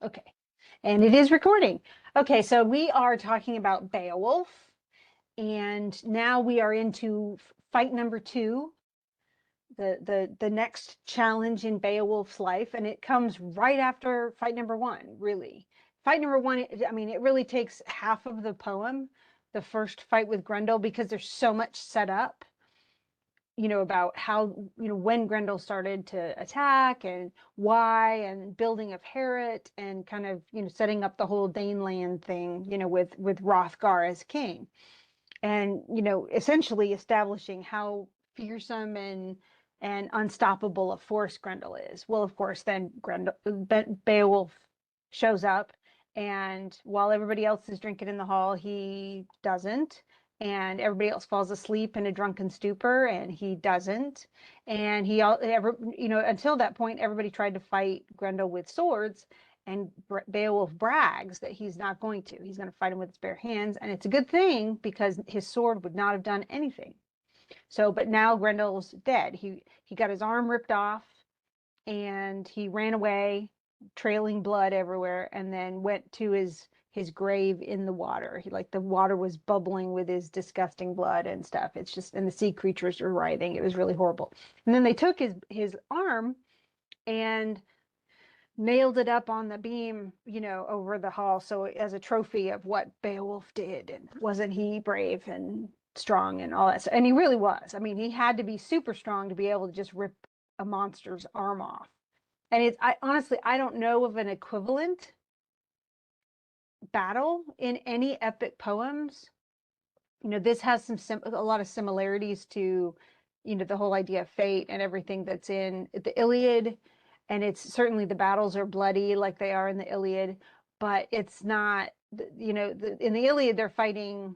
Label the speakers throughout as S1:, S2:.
S1: Okay. And it is recording. Okay, so we are talking about Beowulf, and now we are into fight number two, the next challenge in Beowulf's life, and it comes right after fight number one, really. Fight number one, I mean, it really takes half of the poem, the first fight with Grendel, because there's so much set up, about how, when Grendel started to attack and why, and building of Heorot, and kind of, setting up the whole Daneland thing, with Hrothgar as king, and, essentially establishing how fearsome and unstoppable a force Grendel is. Well, of course, then Beowulf shows up, and while everybody else is drinking in the hall, he doesn't. And everybody else falls asleep in a drunken stupor, and he doesn't. And until that point, everybody tried to fight Grendel with swords, and Beowulf brags that he's not going to. He's going to fight him with his bare hands, and it's a good thing because his sword would not have done anything. So, but now Grendel's dead. He got his arm ripped off, and he ran away, trailing blood everywhere, and then went to his grave in the water. The water was bubbling with his disgusting blood and stuff. It's just, and the sea creatures were writhing. It was really horrible. And then they took his arm and nailed it up on the beam, over the hall. So as a trophy of what Beowulf did, and wasn't he brave and strong and all that stuff. And he really was. I mean, he had to be super strong to be able to just rip a monster's arm off. And I honestly, I don't know of an equivalent battle in any epic poems. This has a lot of similarities to, the whole idea of fate and everything that's in the Iliad. And it's certainly, the battles are bloody like they are in the Iliad, but it's not, in the Iliad, they're fighting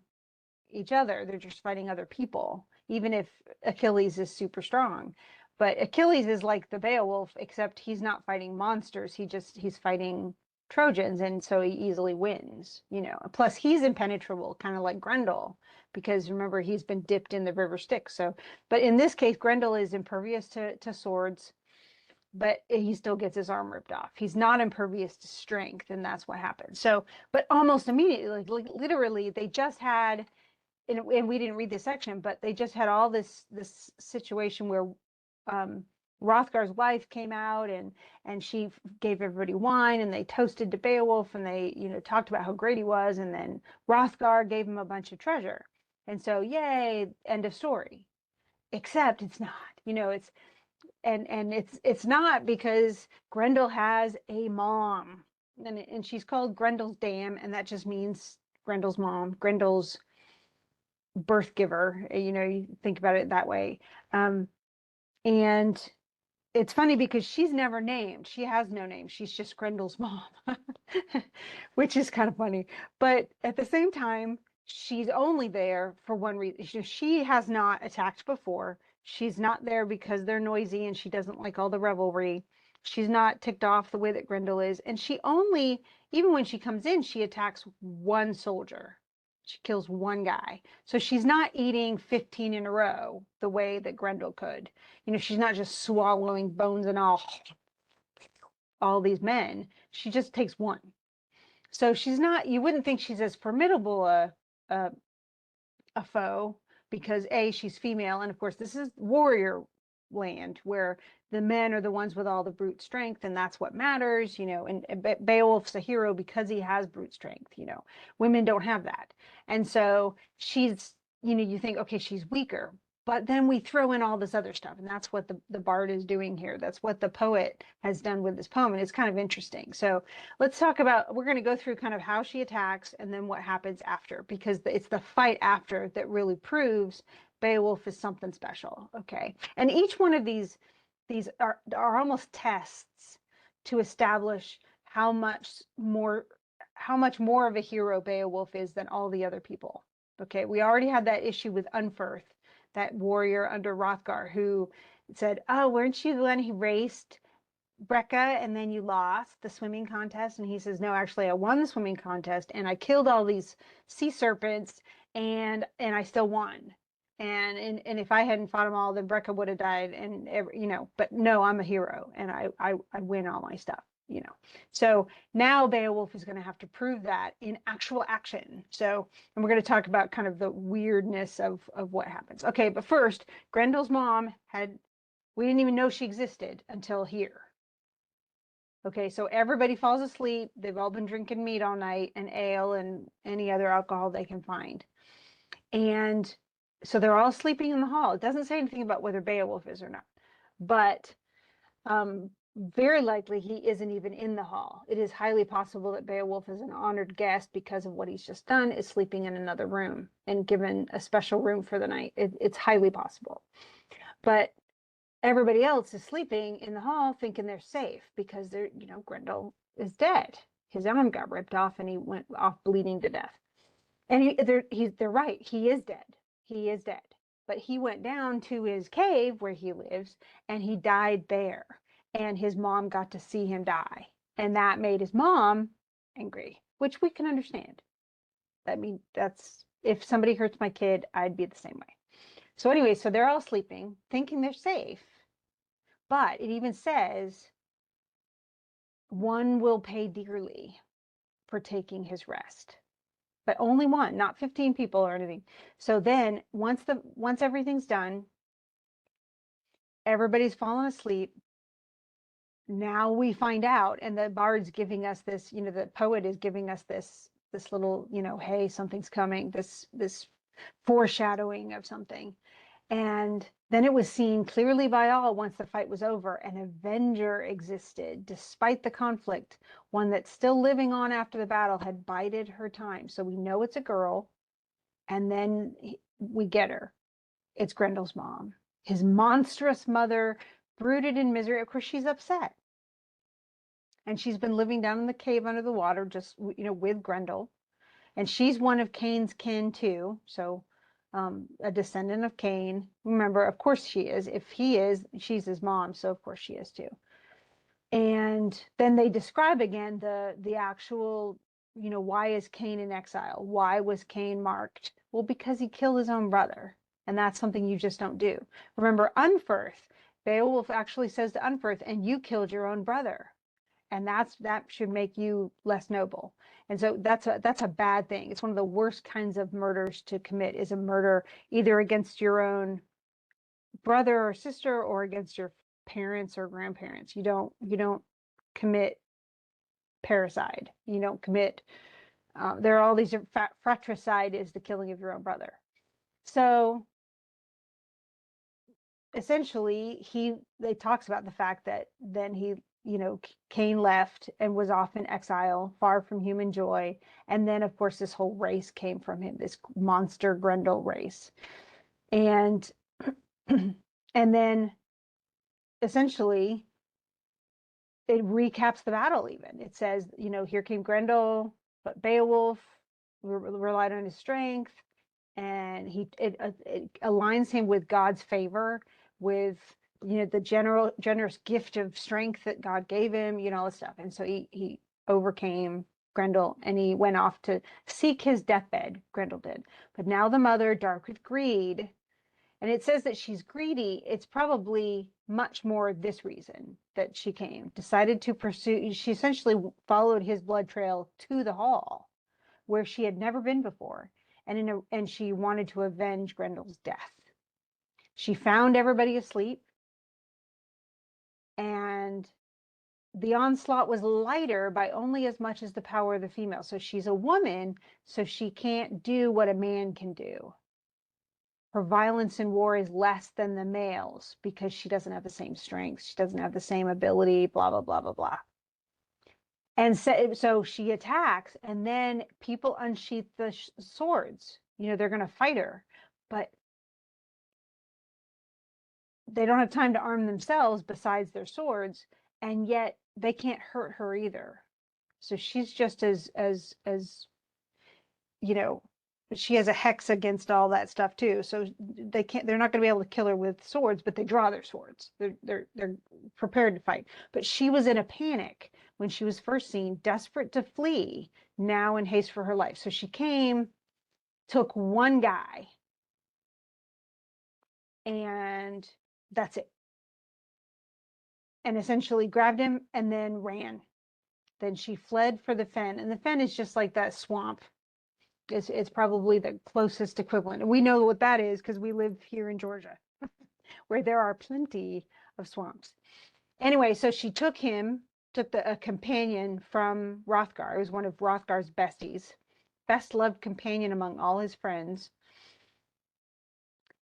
S1: each other. They're just fighting other people, even if Achilles is super strong. But Achilles is like the Beowulf, except he's not fighting monsters. He's fighting Trojans, and so he easily wins. Plus, he's impenetrable, kind of like Grendel, because remember, he's been dipped in the river Styx. So, but in this case, Grendel is impervious to swords, but he still gets his arm ripped off. He's not impervious to strength, and that's what happens. So, but almost immediately, like literally, they just had, and we didn't read this section, but they just had all this situation where Hrothgar's wife came out, and she gave everybody wine, and they toasted to Beowulf, and they talked about how great he was, and then Hrothgar gave him a bunch of treasure, and so yay, end of story. Except it's not. It's not, because Grendel has a mom, and she's called Grendel's dam, and that just means Grendel's mom, Grendel's birth giver. You think about it that way. And it's funny because she's never named. She has no name. She's just Grendel's mom, which is kind of funny. But at the same time, she's only there for one reason. She has not attacked before. She's not there because they're noisy and she doesn't like all the revelry. She's not ticked off the way that Grendel is. And she only, even when she comes in, she attacks one soldier. She kills one guy. So she's not eating 15 in a row the way that Grendel could. She's not just swallowing bones and all these men. She just takes one. So she's not, you wouldn't think she's as formidable a foe, because she's female, and of course this is warrior land where the men are the ones with all the brute strength, and that's what matters. And Beowulf's a hero because he has brute strength. Women don't have that, and so she's, you think, okay, she's weaker, but then we throw in all this other stuff, and that's what the bard is doing here. That's what the poet has done with this poem, and it's kind of interesting. So let's talk about, we're going to go through kind of how she attacks and then what happens after, because it's the fight after that really proves Beowulf is something special. Okay. And each one of these are almost tests to establish how much more of a hero Beowulf is than all the other people. Okay. We already had that issue with Unferth, that warrior under Hrothgar, who said, oh, weren't you the one who raced Brecca and then you lost the swimming contest? And he says, no, actually I won the swimming contest and I killed all these sea serpents, and I still won. And if I hadn't fought them all, then Brecca would have died. And but no, I'm a hero, and I win all my stuff. So now Beowulf is going to have to prove that in actual action. So, and we're going to talk about kind of the weirdness of what happens. Okay, but first, Grendel's mom we didn't even know she existed until here. Okay, so everybody falls asleep. They've all been drinking meat all night and ale and any other alcohol they can find. And so they're all sleeping in the hall. It doesn't say anything about whether Beowulf is or not, but very likely he isn't even in the hall. It is highly possible that Beowulf is an honored guest because of what he's just done, is sleeping in another room and given a special room for the night. It's highly possible. But everybody else is sleeping in the hall thinking they're safe because Grendel is dead. His arm got ripped off and he went off bleeding to death. And they're right. He is dead. He is dead. But he went down to his cave where he lives and he died there. And his mom got to see him die. And that made his mom angry, which we can understand. I mean, if somebody hurts my kid, I'd be the same way. So anyway, so they're all sleeping, thinking they're safe. But it even says one will pay dearly for taking his rest. But only one, not 15 people or anything. So then once everything's done, everybody's fallen asleep. Now we find out, and the bard's giving us this, the poet is giving us this little, hey, something's coming, this foreshadowing of something. And then it was seen clearly by all once the fight was over, an avenger existed despite the conflict, one that's still living on after the battle had bided her time. So we know it's a girl, and then we get her. It's Grendel's mom, his monstrous mother, brooded in misery. Of course, she's upset. And she's been living down in the cave under the water, just, with Grendel. And she's one of Cain's kin too. So a descendant of Cain. Remember, of course she is. If he is, she's his mom. So of course she is too. And then they describe again the actual, why is Cain in exile? Why was Cain marked? Well, because he killed his own brother. And that's something you just don't do. Remember, Unferth, Beowulf actually says to Unferth, and you killed your own brother. And that should make you less noble. And so that's a bad thing. It's one of the worst kinds of murders to commit, is a murder either against your own brother or sister or against your parents or grandparents. You don't commit parricide. You don't commit. There are all these fratricide is the killing of your own brother. So essentially, they talks about the fact that then Cain left and was off in exile, far from human joy. And then, of course, this whole race came from him, this monster Grendel race. And and then essentially it recaps the battle even. It says, here came Grendel, but Beowulf relied on his strength, and it aligns him with God's favor, with the generous gift of strength that God gave him, all this stuff. And so he overcame Grendel and he went off to seek his deathbed. Grendel did. But now the mother, dark with greed, and it says that she's greedy. It's probably much more this reason that she came, decided to pursue. She essentially followed his blood trail to the hall where she had never been before. And she wanted to avenge Grendel's death. She found everybody asleep, and the onslaught was lighter by only as much as the power of the female. So she's a woman, so she can't do what a man can do. Her violence in war is less than the male's because she doesn't have the same strength. She doesn't have the same ability, blah, blah, blah, blah, blah. And so she attacks, and then people unsheath the swords. They're going to fight her, but they don't have time to arm themselves besides their swords, and yet they can't hurt her either. So she's just as she has a hex against all that stuff too. So they're not going to be able to kill her with swords, but they draw their swords. They're prepared to fight. But she was in a panic when she was first seen, desperate to flee, now in haste for her life. So she came, took one guy, and that's it. And essentially grabbed him and then ran. then she fled for the fen, and the fen is just like that swamp. It's probably the closest equivalent. And we know what that is because we live here in Georgia, where there are plenty of swamps. Anyway, so she took a companion from Hrothgar. It was one of Hrothgar's besties, best loved companion among all his friends.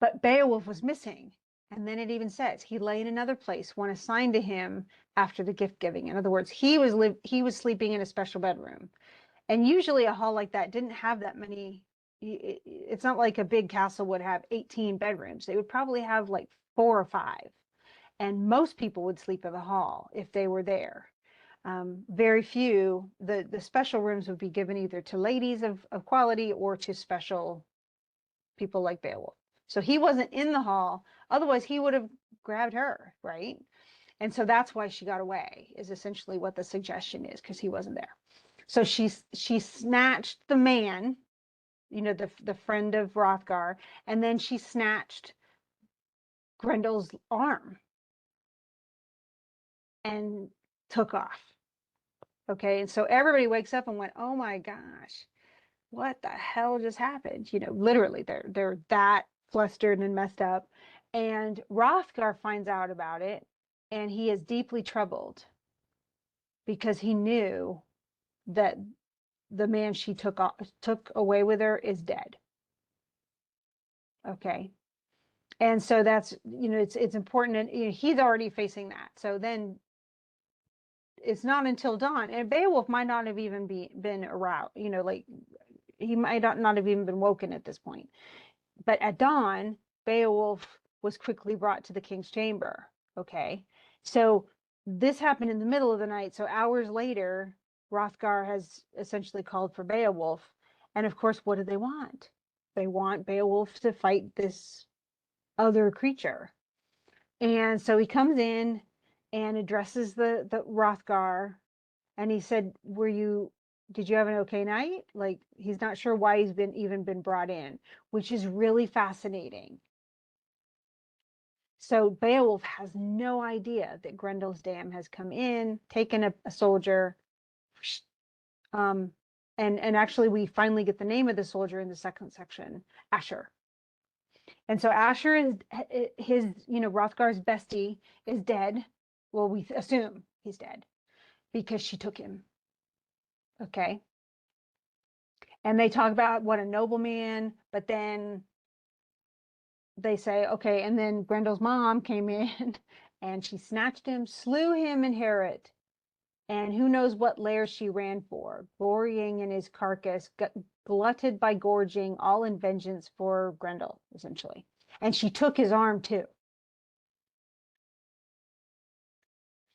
S1: But Beowulf was missing. And then it even says he lay in another place, one assigned to him after the gift giving. In other words, he was sleeping in a special bedroom. And usually a hall like that didn't have that many. It's not like a big castle would have 18 bedrooms. They would probably have like 4 or 5. And most people would sleep in the hall if they were there. Very few, the special rooms would be given either to ladies of quality or to special people like Beowulf. So he wasn't in the hall. Otherwise, he would have grabbed her, right? And so that's why she got away, is essentially what the suggestion is, because he wasn't there. So she snatched the man, the friend of Hrothgar, and then she snatched Grendel's arm and took off. Okay, and so everybody wakes up and went, "Oh my gosh, what the hell just happened?" Literally, they're that flustered and messed up. And Hrothgar finds out about it, and he is deeply troubled because he knew that the man she took away with her is dead. Okay, and so that's it's important, and he's already facing that. So then it's not until dawn, and Beowulf might not have even been aroused. Like he might not have even been woken at this point. But at dawn, Beowulf was quickly brought to the king's chamber. Okay, so this happened in the middle of the night. So hours later, Hrothgar has essentially called for Beowulf, and of course, what do they want? They want Beowulf to fight this other creature. And so he comes in and addresses the Hrothgar, and he said, did you have an okay night? Like, he's not sure why he's even been brought in, which is really fascinating. So Beowulf has no idea that Grendel's dam has come in, taken a soldier, and actually we finally get the name of the soldier in the second section, Asher. And so Asher is his, Hrothgar's bestie is dead. Well, we assume he's dead because she took him. Okay. And they talk about what a nobleman, but then they say, okay, and then Grendel's mom came in and she snatched him, slew him in Heorot, and who knows what lair she ran for, glorying in his carcass, glutted by gorging, all in vengeance for Grendel, essentially. And she took his arm too.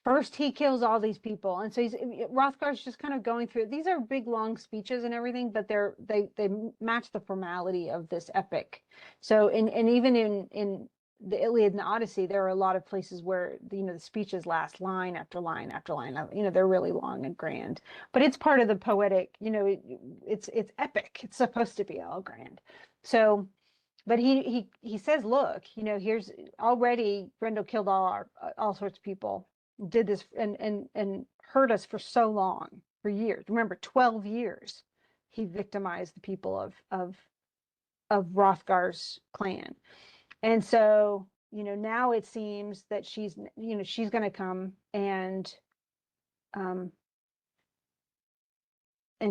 S1: First, he kills all these people, and so Hrothgar's just kind of going through. These are big, long speeches and everything, but they match the formality of this epic. So, and even in the Iliad and the Odyssey, there are a lot of places where the speeches last line after line after line. They're really long and grand, but it's part of the poetic. It's epic. It's supposed to be all grand. So. But he says, look, here's already Grendel killed all sorts of people, did this and hurt us for so long, for years. Remember, 12 years he victimized the people of Hrothgar's clan. And so, now it seems that she's going to come and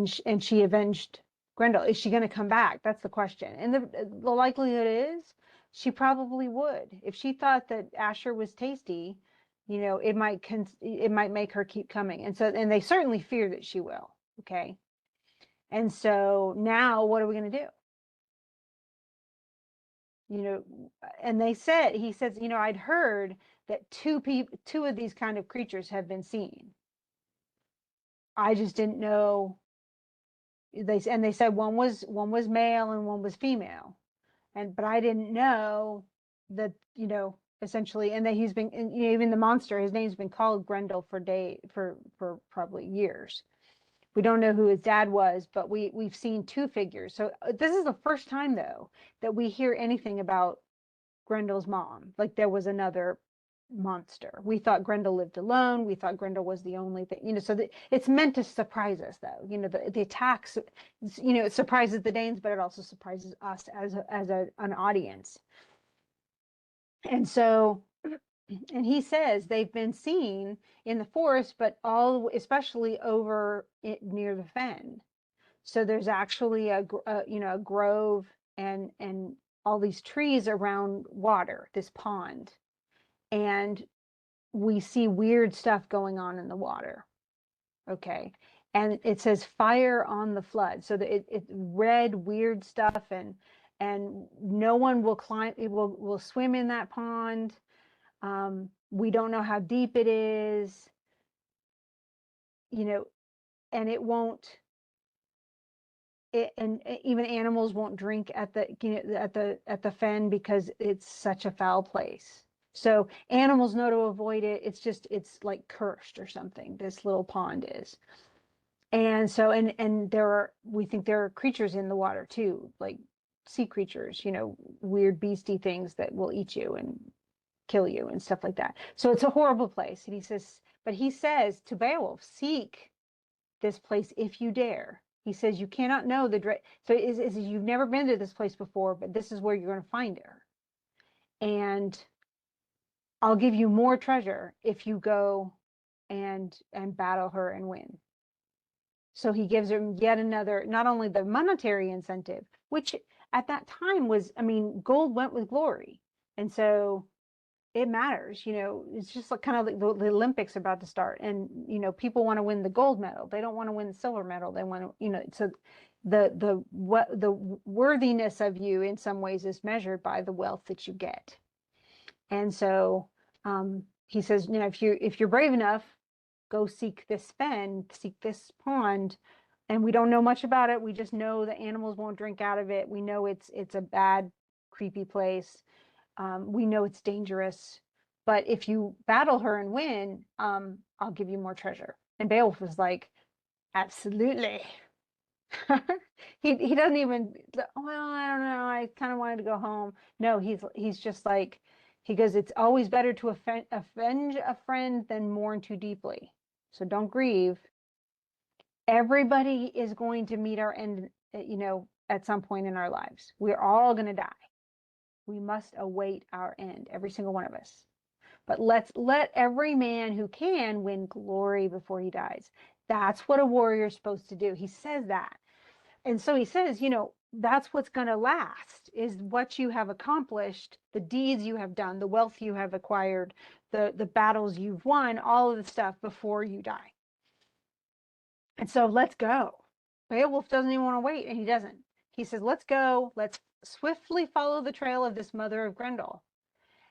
S1: she avenged Grendel. Is she going to come back? That's the question. And the likelihood is she probably would. If she thought that Asher was tasty, it might make her keep coming. And they certainly fear that she will. Okay. And so now what are we going to do? And he says, I'd heard that two of these kind of creatures have been seen. I just didn't know. They said one was male and one was female, but I didn't know that essentially, and that he's been, even the monster, his name's been called Grendel for probably years. We don't know who his dad was, but we've seen two figures. So this is the first time though that we hear anything about Grendel's mom. Like there was another monster. We thought Grendel lived alone. We thought Grendel was the only thing, so it's meant to surprise us, though. The attacks, it surprises the Danes, but it also surprises us as an audience. And so, and he says they've been seen in the forest, but especially over near the fen. So there's actually a grove and all these trees around water, this pond, and we see weird stuff going on in the water. Okay. And it says fire on the flood. So that it read weird stuff, and no one will climb, it will swim in that pond. We don't know how deep it is, and it won't, and even animals won't drink at the fen because it's such a foul place. So animals know to avoid it. It's like cursed or something, this little pond is. And so, and we think there are creatures in the water too, like sea creatures, weird beastie things that will eat you and kill you and stuff like that. So it's a horrible place. And he says to Beowulf, seek this place if you dare. He says, you cannot know the dread. So you've never been to this place before, but this is where you're going to find her. And I'll give you more treasure if you go and battle her and win. So he gives him yet another, not only the monetary incentive, which at that time was, gold went with glory. And so it matters, it's just like kind of like the Olympics are about to start, and people want to win the gold medal. They don't want to win the silver medal. They want to, so the worthiness of you in some ways is measured by the wealth that you get. And so he says, if you're brave enough, go seek this fen, seek this pond. And we don't know much about it. We just know the animals won't drink out of it. We know it's a bad, creepy place. We know it's dangerous, but if you battle her and win, I'll give you more treasure. And Beowulf was like, absolutely. He doesn't even, well, I don't know, I kind of wanted to go home. No, he's just like, he goes, it's always better to avenge a friend than mourn too deeply. So don't grieve. Everybody is going to meet our end, at some point in our lives. We're all going to die. We must await our end, every single one of us. But let every man who can win glory before he dies. That's what a warrior is supposed to do. He says that. And so he says, that's what's going to last, is what you have accomplished, the deeds you have done, the wealth you have acquired, the battles you've won, all of the stuff before you die. And so let's go. Beowulf doesn't even want to wait, and he doesn't. He says, let's go. Let's swiftly follow the trail of this mother of Grendel.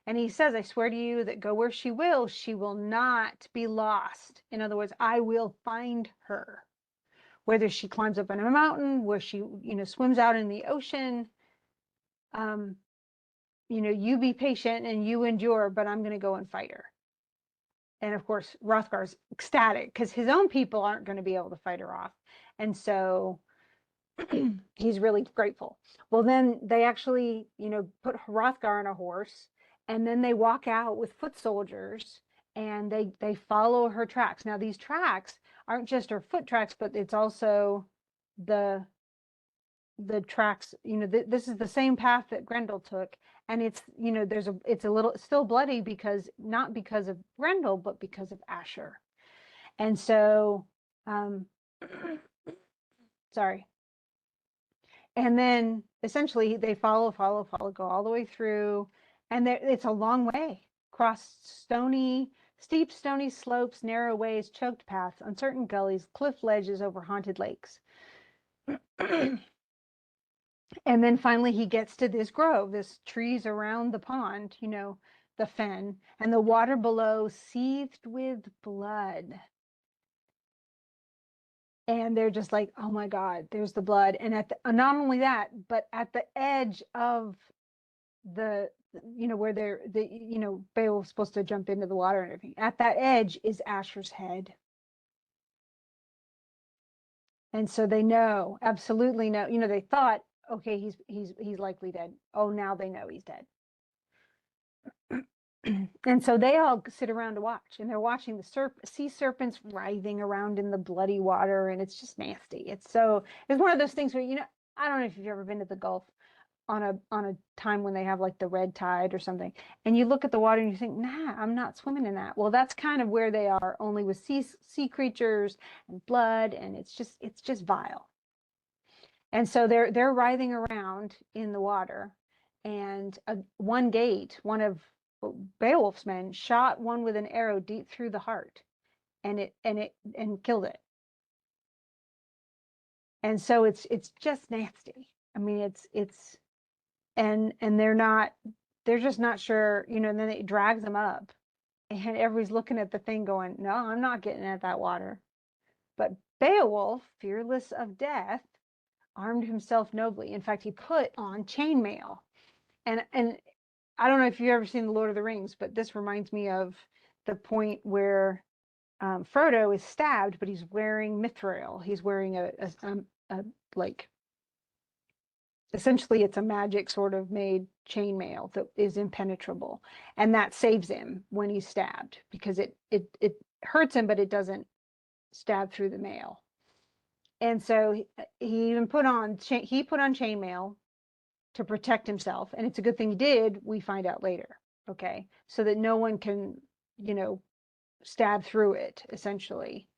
S1: And he says, I swear to you that go where she will not be lost. In other words, I will find her. Whether she climbs up on a mountain, where she, swims out in the ocean, you be patient and you endure, but I'm going to go and fight her. And of course, Hrothgar's ecstatic because his own people aren't going to be able to fight her off. And so he's really grateful. Well, then they actually, put Hrothgar on a horse, and then they walk out with foot soldiers, and they follow her tracks. Now, these tracks aren't just her foot tracks, but it's also the tracks. This is the same path that Grendel took, and it's it's a little still bloody because not because of Grendel, but because of Asher. And so, sorry. And then essentially they follow, go all the way through. And it's a long way, across steep stony slopes, narrow ways, choked paths, uncertain gullies, cliff ledges over haunted lakes. And then finally he gets to this grove, this trees around the pond, the fen, and the water below seethed with blood. And they're just like, oh my God, there's the blood. And not only that, but at the edge of where Beowulf's supposed to jump into the water and everything, at that edge is Asher's head. And so they know, absolutely know, they thought, okay, he's likely dead. Oh, now they know he's dead. And so they all sit around to watch, and they're watching the sea serpents writhing around in the bloody water, and it's just nasty. It's one of those things where, I don't know if you've ever been to the Gulf on a time when they have like the red tide or something, and you look at the water and you think, nah, I'm not swimming in that. Well, that's kind of where they are, only with sea creatures and blood, and it's just vile. And so they're writhing around in the water, and one of Beowulf's men shot one with an arrow deep through the heart, and killed it. And so it's just nasty. I mean, it's and they're just not sure, and then it drags them up, and everybody's looking at the thing going, no, I'm not getting at that water. But Beowulf, fearless of death, armed himself nobly. In fact, he put on chainmail. And I don't know if you've ever seen The Lord of the Rings, but this reminds me of the point where Frodo is stabbed, but he's wearing mithril. He's wearing a like, essentially it's a magic sort of made chainmail that is impenetrable, and that saves him when he's stabbed, because it hurts him, but it doesn't stab through the mail. And so he even put on chainmail to protect himself, and it's a good thing he did, we find out later, okay, so that no one can, stab through it, essentially.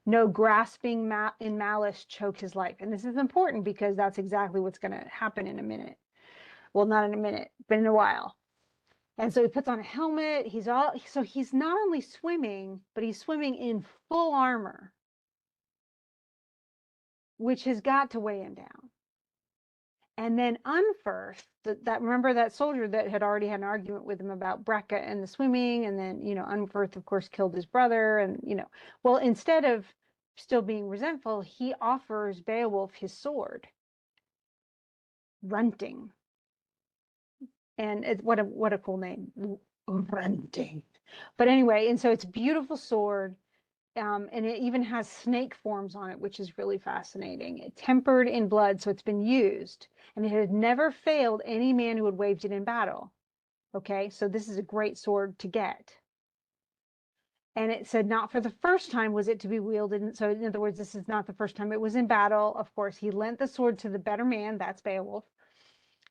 S1: No grasping in malice choke his life. And this is important because that's exactly what's going to happen in a minute. Well, not in a minute, but in a while. And so he puts on a helmet. So he's not only swimming, but he's swimming in full armor, which has got to weigh him down. And then Unferth, remember that soldier that had already had an argument with him about Brecca and the swimming, and then, Unferth, of course, killed his brother, and, well, instead of still being resentful, he offers Beowulf his sword, Runting. And what a cool name, Runting. But anyway, and so it's a beautiful sword. And it even has snake forms on it, which is really fascinating. It's tempered in blood, so it's been used, and it had never failed any man who had waved it in battle. Okay, so this is a great sword to get. And it said not for the first time was it to be wielded. So in other words, this is not the first time it was in battle. Of course, he lent the sword to the better man, that's Beowulf.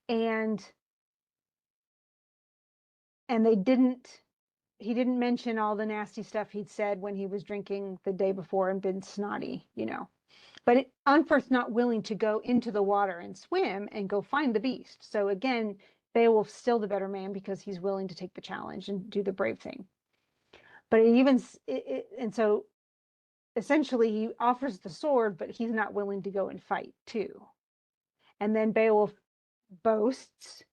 S1: And he didn't mention all the nasty stuff he'd said when he was drinking the day before and been snotty, But Unferth's not willing to go into the water and swim and go find the beast. So again, Beowulf's still the better man because he's willing to take the challenge and do the brave thing. But and so essentially he offers the sword, but he's not willing to go and fight too. And then Beowulf boasts,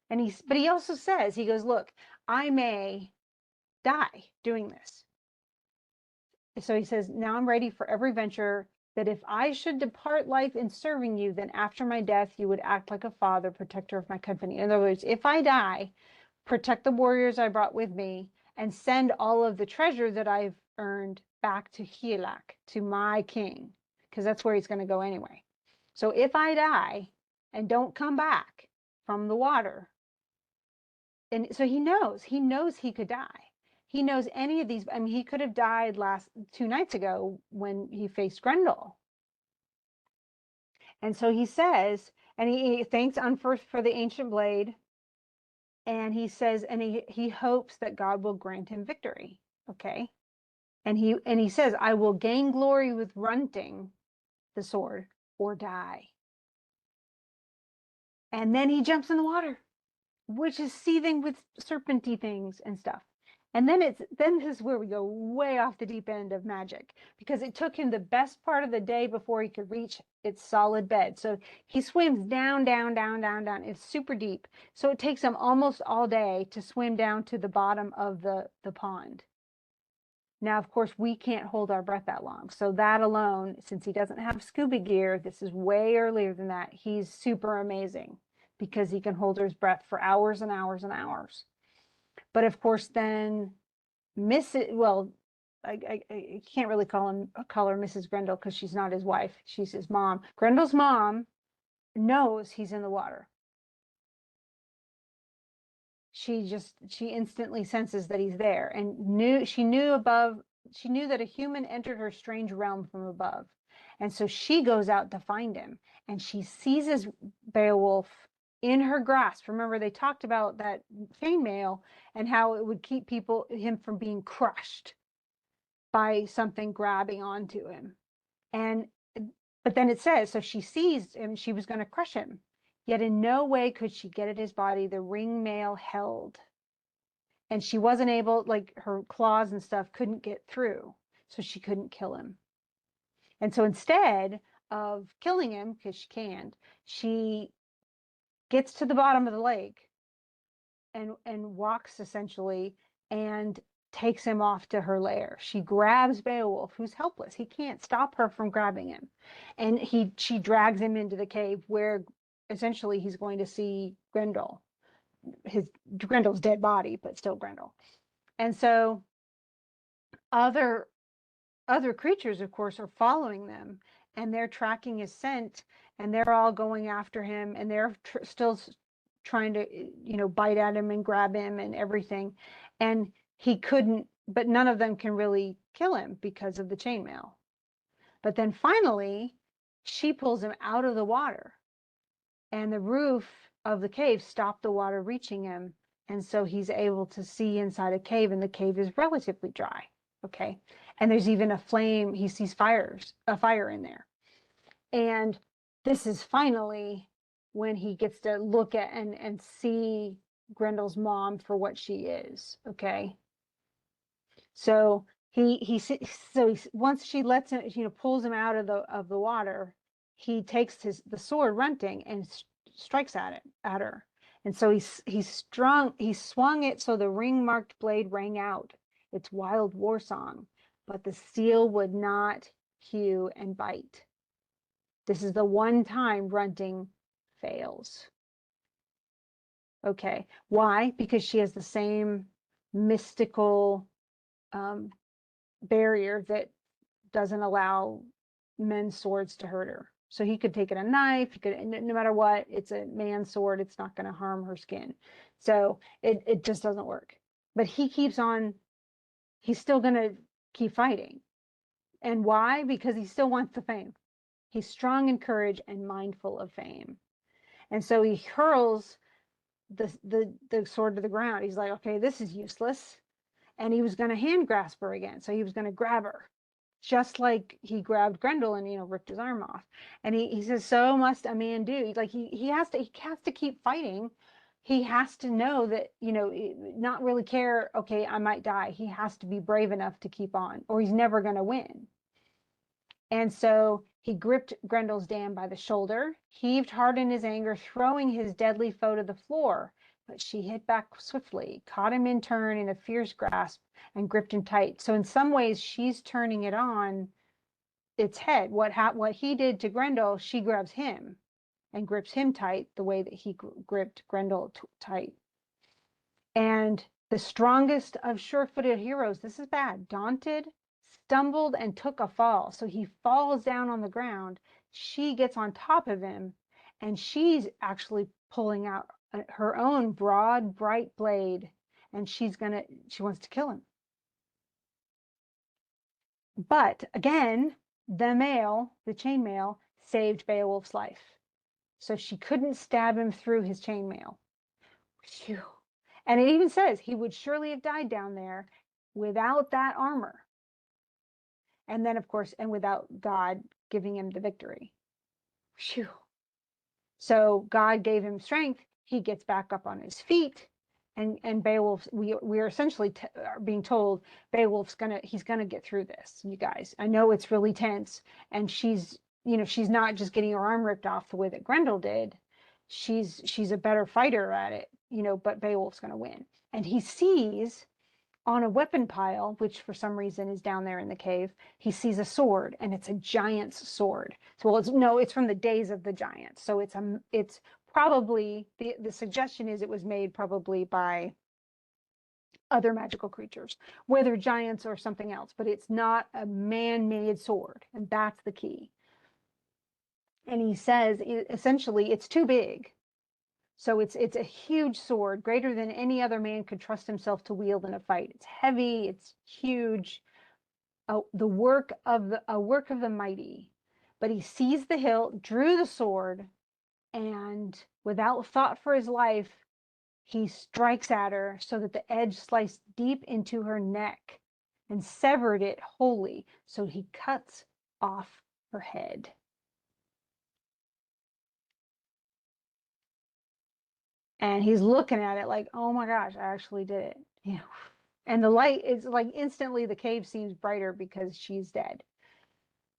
S1: but he also says, he goes, look, I may die doing this. So he says, now I'm ready for every venture, that if I should depart life in serving you, then after my death, you would act like a father, protector of my company. In other words, if I die, protect the warriors I brought with me, and send all of the treasure that I've earned back to Higelac, to my king, because that's where he's going to go anyway. So if I die and don't come back from the water, and so he knows he could die. He knows any of these. I mean, he could have died 2 nights ago when he faced Grendel. And so he says, and he thanks Unferth for the ancient blade. And he says, and he hopes that God will grant him victory. Okay. And he says, I will gain glory with Runting the sword or die. And then he jumps in the water, which is seething with serpenty things and stuff. And then this is where we go way off the deep end of magic, because it took him the best part of the day before he could reach its solid bed. So he swims down, down, down, down, down. It's super deep. So it takes him almost all day to swim down to the bottom of the pond. Now, of course, we can't hold our breath that long. So that alone, since he doesn't have scuba gear, this is way earlier than that, he's super amazing, because he can hold his breath for hours and hours and hours. But of course, then I can't really call her Mrs. Grendel, because she's not his wife. She's his mom. Grendel's mom knows he's in the water. she instantly senses that he's there, and she knew that a human entered her strange realm from above. And so she goes out to find him, and she seizes Beowulf in her grasp. Remember, they talked about that chainmail and how it would keep him from being crushed by something grabbing onto him. And but then it says, so she seized him, she was going to crush him. Yet in no way could she get at his body. The ring mail held. And she wasn't able, like her claws and stuff couldn't get through. So she couldn't kill him. And so instead of killing him, because she can't, she gets to the bottom of the lake and walks essentially and takes him off to her lair. She grabs Beowulf, who's helpless. He can't stop her from grabbing him. And she drags him into the cave where essentially he's going to see Grendel, Grendel's dead body, but still Grendel. And so other creatures, of course, are following them, and they're tracking his scent, and they're all going after him, and they're still trying to, bite at him and grab him and everything. And he couldn't, but none of them can really kill him because of the chainmail. But then finally, she pulls him out of the water, and the roof of the cave stopped the water reaching him. And so he's able to see inside a cave, and the cave is relatively dry. Okay. And there's even a flame. He sees a fire in there. And this is finally when he gets to look at and see Grendel's mom for what she is. Okay. So once she lets him, pulls him out of the water, he takes the sword Runting and strikes at her. And so he swung it so the ring marked blade rang out its wild war song, but the steel would not hew and bite. This is the one time Runting fails. Okay. Why? Because she has the same mystical barrier that doesn't allow men's swords to hurt her. So he could take it a knife, no matter what, it's a man's sword, it's not going to harm her skin. So it just doesn't work. But he keeps on, he's still going to keep fighting. And why? Because he still wants the fame. He's strong in courage and mindful of fame. And so he hurls the sword to the ground. He's like, okay, this is useless. And he was going to hand grasp her again. So he was going to grab her, just like he grabbed Grendel and, ripped his arm off. And he says, so must a man do. Like he has to keep fighting. He has to know that, not really care, okay, I might die. He has to be brave enough to keep on, or he's never going to win. And so he gripped Grendel's dam by the shoulder, heaved hard in his anger, throwing his deadly foe to the floor. But she hit back swiftly, caught him in turn in a fierce grasp, and gripped him tight. So in some ways, she's turning it on its head. What he did to Grendel, she grabs him and grips him tight the way that he gripped Grendel tight. And the strongest of sure-footed heroes, this is bad, daunted, stumbled and took a fall. So he falls down on the ground. She gets on top of him, and she's actually pulling out her own broad, bright blade, and she wants to kill him. But again, the chainmail, saved Beowulf's life. So she couldn't stab him through his chainmail. And it even says he would surely have died down there without that armor. And then, of course, and without God giving him the victory. Whew. So God gave him strength. He gets back up on his feet. And Beowulf, we are essentially being told Beowulf's he's gonna get through this, you guys. I know it's really tense, and she's not just getting her arm ripped off the way that Grendel did. She's a better fighter at it, but Beowulf's gonna win. And he sees on a weapon pile, which for some reason is down there in the cave, he sees a sword, and it's a giant's sword. So, it's from the days of the giants. So it's probably, the suggestion is it was made probably by other magical creatures, whether giants or something else, but it's not a man-made sword, and that's the key. And he says, essentially, it's too big So it's a huge sword, greater than any other man could trust himself to wield in a fight. It's heavy, it's huge, a work of the mighty. But he seized the hilt, drew the sword, and without thought for his life, he strikes at her so that the edge sliced deep into her neck and severed it wholly. So he cuts off her head. And he's looking at it like, oh my gosh, I actually did it. Yeah. And the light is like instantly the cave seems brighter because she's dead.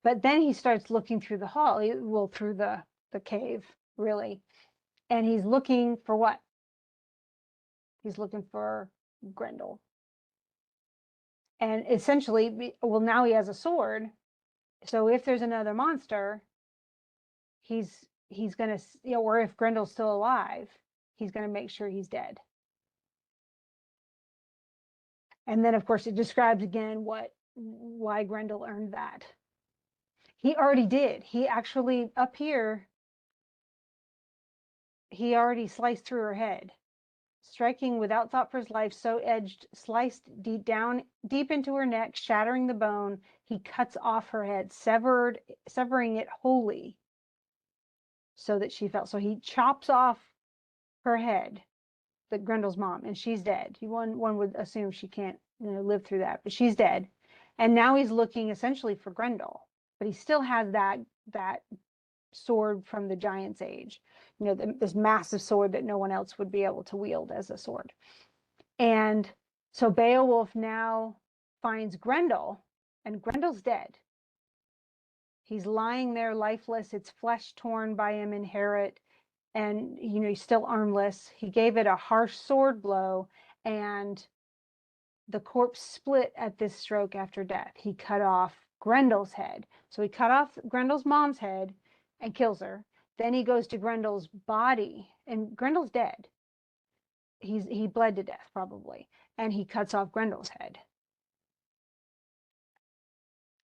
S1: But then he starts looking through the hall, well, through the cave, really. And he's looking for what? He's looking for Grendel. And essentially, well, now he has a sword. So if there's another monster, he's gonna, or if Grendel's still alive, he's gonna make sure he's dead. And then, of course, it describes again why Grendel earned that. He already did. He actually, up here, he already sliced through her head, striking without thought for his life, so edged, sliced deep into her neck, shattering the bone. He cuts off her head, severing it wholly, so that she fell. So he chops off her head, the Grendel's mom, and she's dead. One would assume she can't, live through that, but she's dead. And now he's looking essentially for Grendel, but he still has that sword from the Giant's Age, this massive sword that no one else would be able to wield as a sword. And so Beowulf now finds Grendel, and Grendel's dead. He's lying there lifeless, its flesh torn by him in Heorot, and he's still armless. He gave it a harsh sword blow, and the corpse split at this stroke after death. He cut off Grendel's head. So he cut off Grendel's mom's head and kills her. Then he goes to Grendel's body, and Grendel's dead. He bled to death probably, and he cuts off Grendel's head.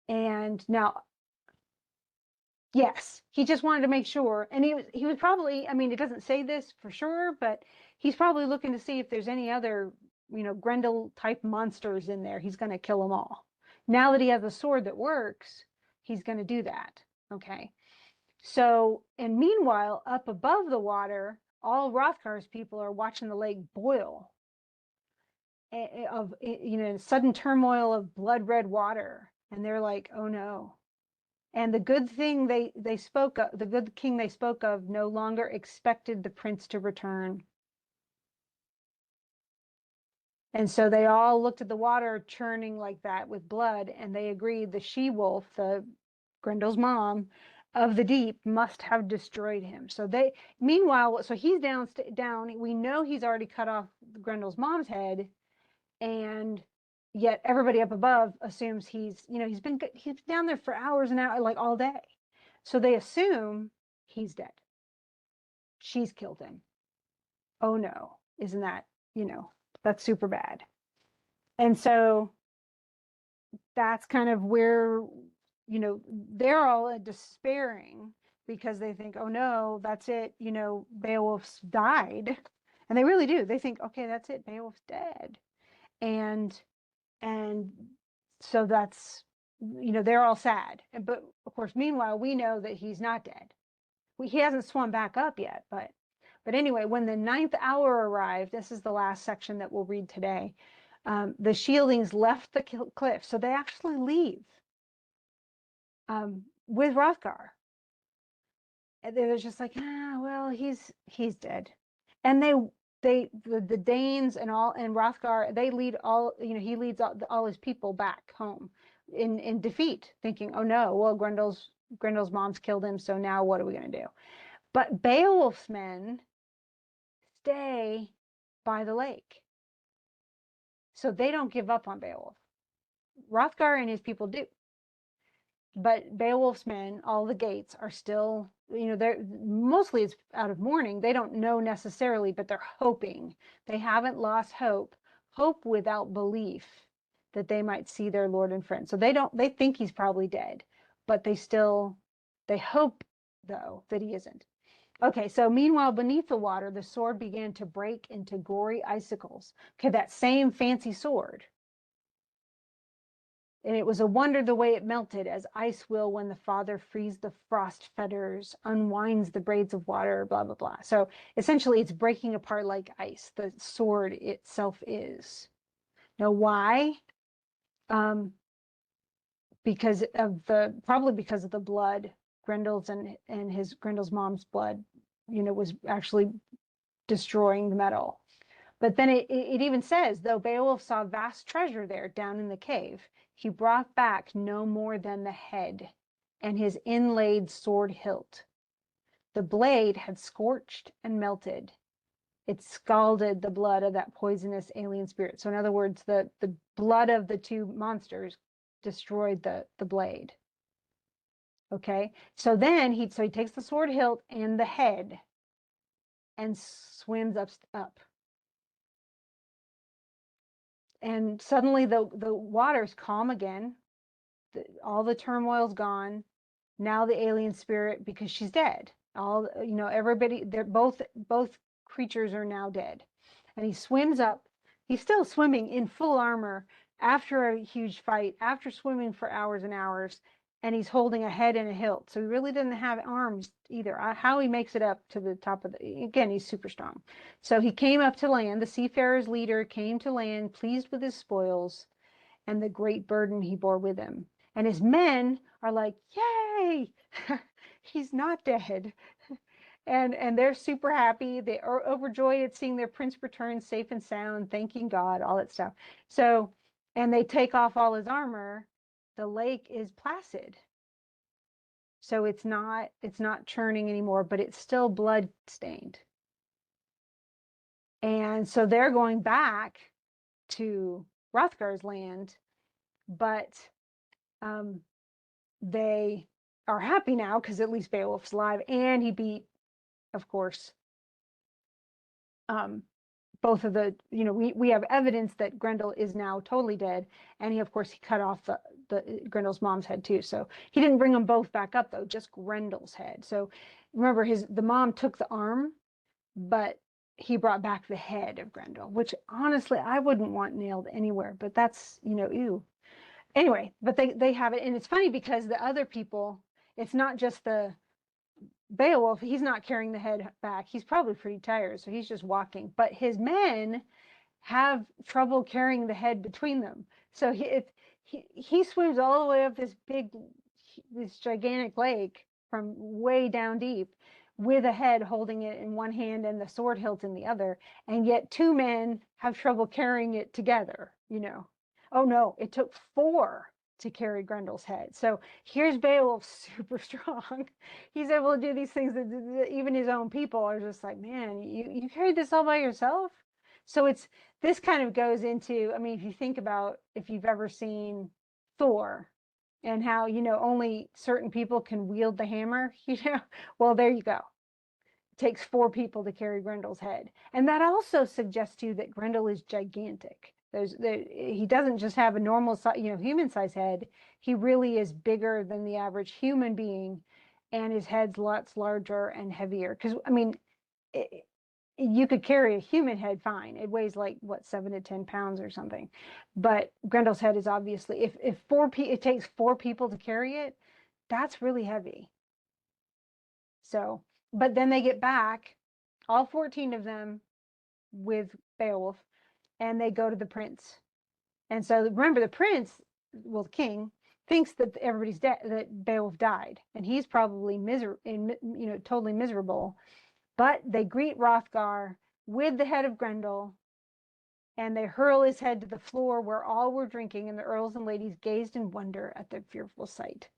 S1: And now, yes, he just wanted to make sure, and he was probably, I mean, it doesn't say this for sure, but he's probably looking to see if there's any other, Grendel type monsters in there. He's going to kill them all. Now that he has a sword that works, he's going to do that. Okay. So, and meanwhile, up above the water, all Hrothgar's people are watching the lake boil of, sudden turmoil of blood red water. And they're like, oh no. And the good thing they spoke of, the good king they spoke of, no longer expected the prince to return. And so they all looked at the water churning like that with blood, and they agreed the she-wolf, the Grendel's mom of the deep, must have destroyed him. So meanwhile, so he's down. We know he's already cut off Grendel's mom's head, and yet everybody up above assumes he's been down there for hours and hours, like all day. So they assume he's dead. She's killed him. Oh no, isn't that, that's super bad. And so that's kind of where, they're all despairing because they think, oh no, that's it. Beowulf's died. And they really do. They think, okay, that's it. Beowulf's dead. And so that's, they're all sad. But of course, meanwhile, we know that he's not dead. He hasn't swum back up yet, but anyway, when the ninth hour arrived, this is the last section that we'll read today. The shieldings left the cliff, so they actually leave with Hrothgar. And they're just like, well, he's dead. And the Danes and Hrothgar, they lead all, he leads all his people back home in defeat, thinking, oh no, well, Grendel's mom's killed him, so now what are we going to do? But Beowulf's men stay by the lake. So they don't give up on Beowulf. Hrothgar and his people do. But Beowulf's men, all the gates, are still, they're mostly it's out of mourning. They don't know necessarily, but they're hoping. They haven't lost hope. Hope without belief that they might see their Lord and friend. So they think he's probably dead, but they hope though that he isn't. Okay, so meanwhile, beneath the water, the sword began to break into gory icicles. Okay, that same fancy sword. And it was a wonder the way it melted, as ice will when the father frees the frost fetters, unwinds the braids of water, blah, blah, blah. So essentially, it's breaking apart like ice. The sword itself is. Now, why? Um, because of probably because of the blood. Grendel's and his Grendel's mom's blood, was actually destroying the metal. But then it even says, though Beowulf saw vast treasure there down in the cave, he brought back no more than the head and his inlaid sword hilt. The blade had scorched and melted. It scalded the blood of that poisonous alien spirit. So in other words, the blood of the two monsters destroyed the blade. Okay. So then he takes the sword hilt and the head and swims up. And suddenly the water's calm again. All the turmoil's gone. Now the alien spirit, because she's dead. Everybody, they're both creatures are now dead. And he swims up. He's still swimming in full armor after a huge fight, after swimming for hours and hours, and he's holding a head and a hilt. So he really doesn't have arms either. How he makes it up to the top of again, he's super strong. So he came up to land. The seafarer's leader came to land, pleased with his spoils and the great burden he bore with him. And his men are like, yay, he's not dead. And they're super happy. They are overjoyed at seeing their prince return safe and sound, thanking God, all that stuff. So, and they take off all his armor. The lake is placid. So it's not churning anymore, but it's still blood stained. And so they're going back to Hrothgar's land, but they are happy now because at least Beowulf's alive, and he beat, of course, both of the, we have evidence that Grendel is now totally dead, and of course he cut off the Grendel's mom's head too. So he didn't bring them both back up though, just Grendel's head. So remember, the mom took the arm, but he brought back the head of Grendel, which honestly I wouldn't want nailed anywhere, but that's, ew. Anyway, but they have it, and it's funny because the other people, it's not just the Beowulf, he's not carrying the head back. He's probably pretty tired, so he's just walking. But his men have trouble carrying the head between them. So he swims all the way up this gigantic lake from way down deep with a head holding it in one hand and the sword hilt in the other, and yet two men have trouble carrying it together. Oh no, it took four to carry Grendel's head. So here's Beowulf, super strong. He's able to do these things that even his own people are just like, man, you carried this all by yourself. So this kind of goes into, I mean, if you think about, if you've ever seen Thor and how, only certain people can wield the hammer, well, there you go. It takes four people to carry Grendel's head. And that also suggests to you that Grendel is gigantic. He doesn't just have a normal, human size head. He really is bigger than the average human being, and his head's lots larger and heavier. Because I mean, you could carry a human head fine. It weighs like what, 7 to 10 pounds or something. But Grendel's head is obviously, if it takes four people to carry it, that's really heavy. So, but then they get back, all 14 of them with Beowulf, and they go to the prince. And so remember, the prince, well, the king, thinks that everybody's dead, that Beowulf died, and he's probably totally miserable. But they greet Hrothgar with the head of Grendel, and they hurl his head to the floor where all were drinking, and the earls and ladies gazed in wonder at the fearful sight.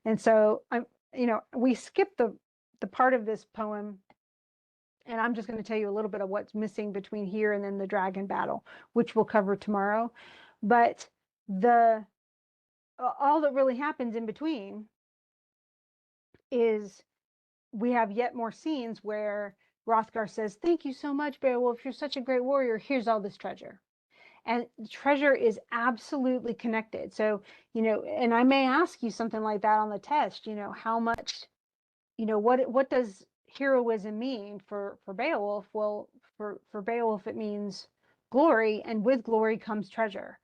S1: And so we skipped the part of this poem, and I'm just going to tell you a little bit of what's missing between here and then the dragon battle, which we'll cover tomorrow. But all that really happens in between is we have yet more scenes where Hrothgar says, "Thank you so much, Beowulf. You're such a great warrior. Here's all this treasure." And treasure is absolutely connected. So, and I may ask you something like that on the test, how much, what does heroism mean for Beowulf? Well, for Beowulf, it means glory, and with glory comes treasure.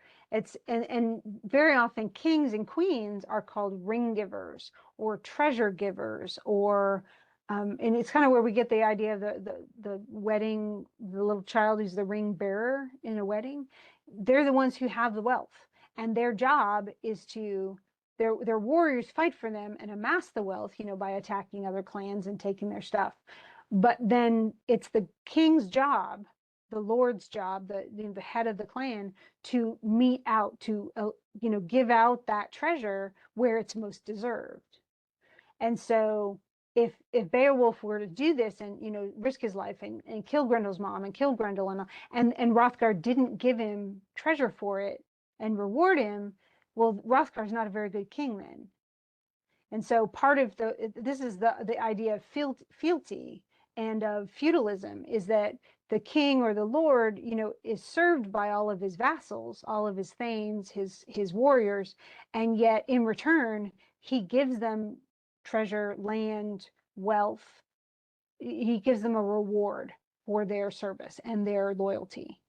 S1: And very often kings and queens are called ring givers or treasure givers, or and it's kind of where we get the idea of the wedding, the little child who's the ring bearer in a wedding. They're the ones who have the wealth, and their job is to their warriors fight for them and amass the wealth, by attacking other clans and taking their stuff. But then it's the king's job, the lord's job, the head of the clan, to mete out, to give out that treasure where it's most deserved. And so if Beowulf were to do this and risk his life and kill Grendel's mom and kill Grendel, and Hrothgar didn't give him treasure for it and reward him, well, Hrothgar's not a very good king then. And so part of this is the idea of fealty and of feudalism, is that the king or the lord, is served by all of his vassals, all of his thanes, his warriors, and yet in return he gives them treasure, land, wealth. He gives them a reward for their service and their loyalty.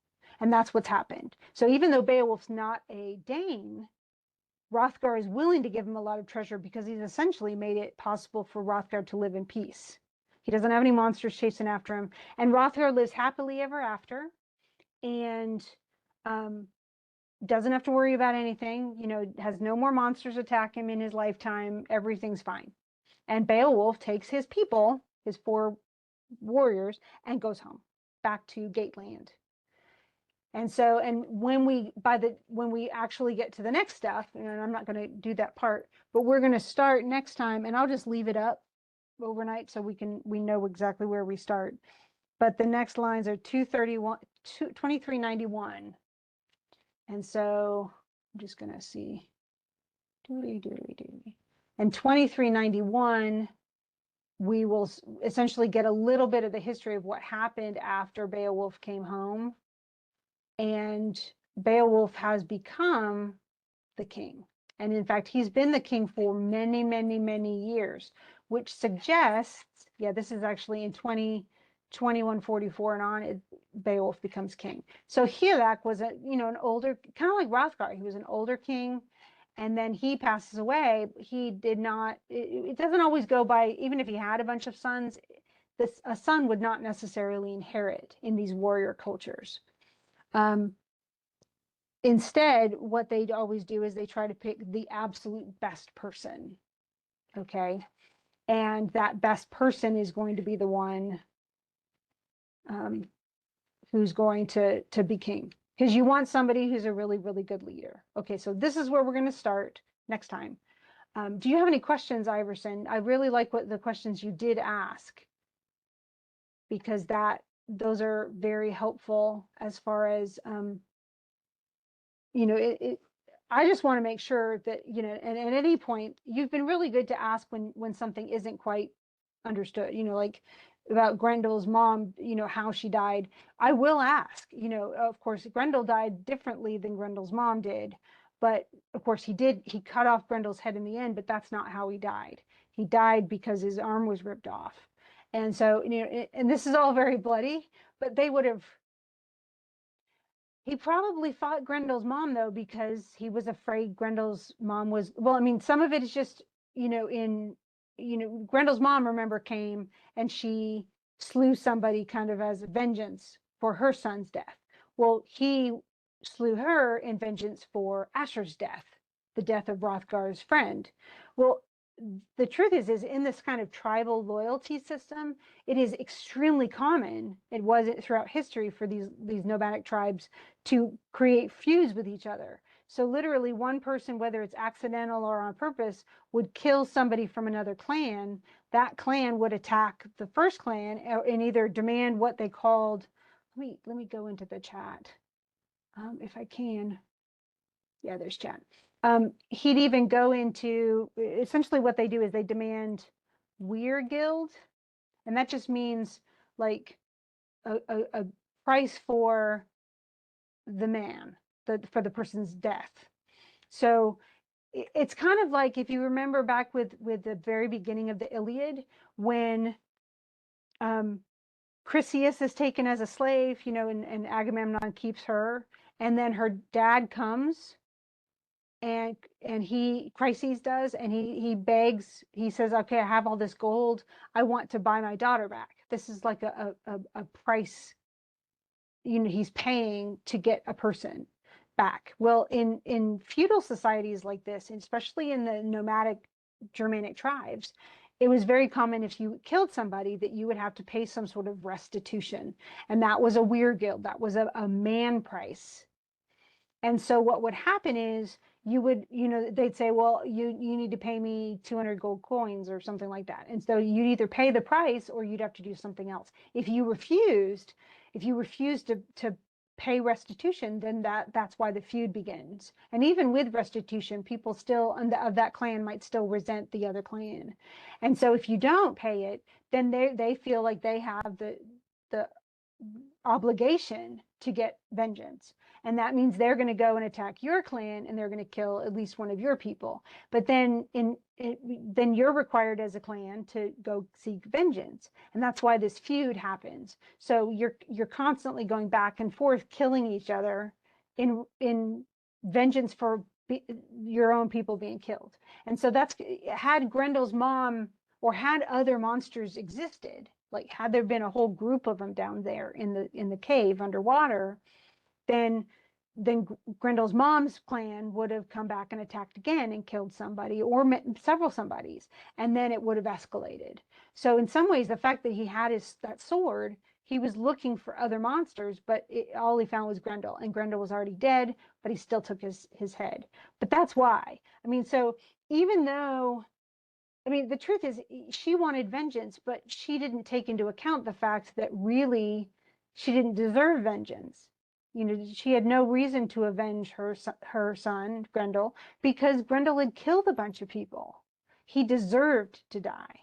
S1: And that's what's happened. So even though Beowulf's not a Dane, Hrothgar is willing to give him a lot of treasure because he's essentially made it possible for Hrothgar to live in peace. He doesn't have any monsters chasing after him. And Hrothgar lives happily ever after, and doesn't have to worry about anything, has no more monsters attack him in his lifetime. Everything's fine. And Beowulf takes his people, his 4 warriors, and goes home back to Gateland. And so, and when we actually get to the next stuff, and I'm not going to do that part, but we're going to start next time, and I'll just leave it up overnight so we know exactly where we start. But the next lines are 2391. And so I'm just going to see. And 2391, we will essentially get a little bit of the history of what happened after Beowulf came home. And Beowulf has become the king. And in fact, he's been the king for many, many, many years, which suggests, this is actually in 2144 and on, Beowulf becomes king. So Hygelac was an older, kind of like Hrothgar. He was an older king, and then he passes away. He did not, it doesn't always go by, even if he had a bunch of sons, a son would not necessarily inherit in these warrior cultures. Instead, what they always do is they try to pick the absolute best person. Okay. And that best person is going to be the one who's going to be king, because you want somebody who's a really, really good leader. Okay. So this is where we're going to start next time. Do you have any questions, Iverson? I really like the questions you did ask, because those are very helpful as far as, I just want to make sure that, and at any point, you've been really good to ask when something isn't quite understood, like about Grendel's mom, how she died. I will ask, of course, Grendel died differently than Grendel's mom did, but of course he cut off Grendel's head in the end, but that's not how he died. He died because his arm was ripped off. And so, and this is all very bloody, but he probably fought Grendel's mom, though, because he was afraid Grendel's mom was, well, I mean, some of it is just, Grendel's mom, remember, came and she slew somebody kind of as a vengeance for her son's death. Well, he slew her in vengeance for Asher's death, the death of Hrothgar's friend. Well, the truth is in this kind of tribal loyalty system, it is extremely common. It was throughout history for these nomadic tribes to create feuds with each other. So literally one person, whether it's accidental or on purpose, would kill somebody from another clan. That clan would attack the first clan and either demand what they called, let me go into the chat, if I can. Yeah, there's chat. He'd even go into, essentially what they do is they demand weir guild, and that just means like a price for the man, for the person's death. So it's kind of like, if you remember back with the very beginning of the Iliad, when Chryseis is taken as a slave, and Agamemnon keeps her. And then her dad comes and Chryses does, and he begs, he says, okay, I have all this gold. I want to buy my daughter back. This is like a price, he's paying to get a person back. Well, in feudal societies like this, especially in the nomadic Germanic tribes, it was very common if you killed somebody that you would have to pay some sort of restitution. And that was a weir guild. That was a man price. And so what would happen is they'd say, well, you need to pay me 200 gold coins or something like that. And so you'd either pay the price or you'd have to do something else. If you refused to pay restitution, then that's why the feud begins. And even with restitution, people still of that clan might still resent the other clan. And so if you don't pay it, then they feel like they have the obligation to get vengeance. And that means they're going to go and attack your clan and they're going to kill at least one of your people. But then then you're required as a clan to go seek vengeance. And that's why this feud happens. So you're constantly going back and forth killing each other in vengeance for your own people being killed. And so that's had Grendel's mom or had other monsters existed, like had there been a whole group of them down there in the cave underwater, then Grendel's mom's clan would have come back and attacked again and killed somebody or several somebodies, and then it would have escalated. So in some ways, the fact that he had that sword, he was looking for other monsters, but all he found was Grendel, and Grendel was already dead, but he still took his head. But that's why. I mean, so even though the truth is she wanted vengeance, but she didn't take into account the fact that really she didn't deserve vengeance. She had no reason to avenge her son, Grendel, because Grendel had killed a bunch of people. He deserved to die.